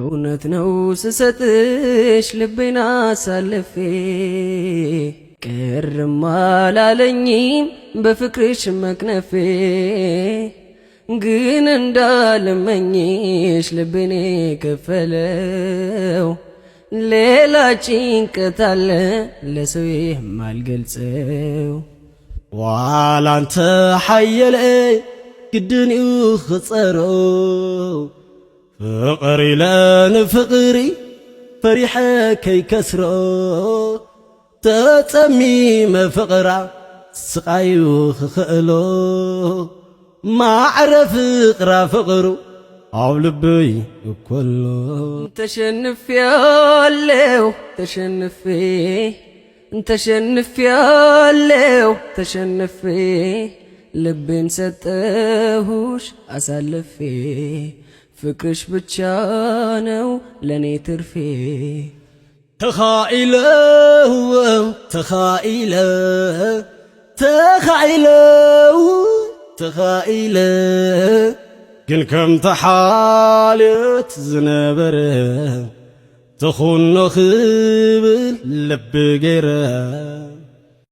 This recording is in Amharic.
እውነት ነው ስሰጥሽ ልቤን አሳልፌ ቅርም አላለኝም በፍቅርሽ መክነፌ ግን እንዳልመኝሽ ልቤን ከፈለው ሌላ ጭንቀት አለ ለሰው የማልገልጸው ዋላንተ ሓየለ ግድንኡ ክጸሮ ፍቕሪ ለንፍቕሪ ፈሪሐ ከይከስሮ ተጸሚመ ፍቕራ ስቃዩ ክኽእሎ ማዕረ ፍቕራ ፍቕሩ ኣብ ልበይ እኮሎ ተሸንፌ ልቤን ሰጠሁሽ አሳልፌ ፍቅርሽ ብቻ ነው ለኔ ትርፌ ተኻኢለ ግን ከም ተሓልዮት ዝነበረ ተኹኖ ክብል ልቢ ገይረ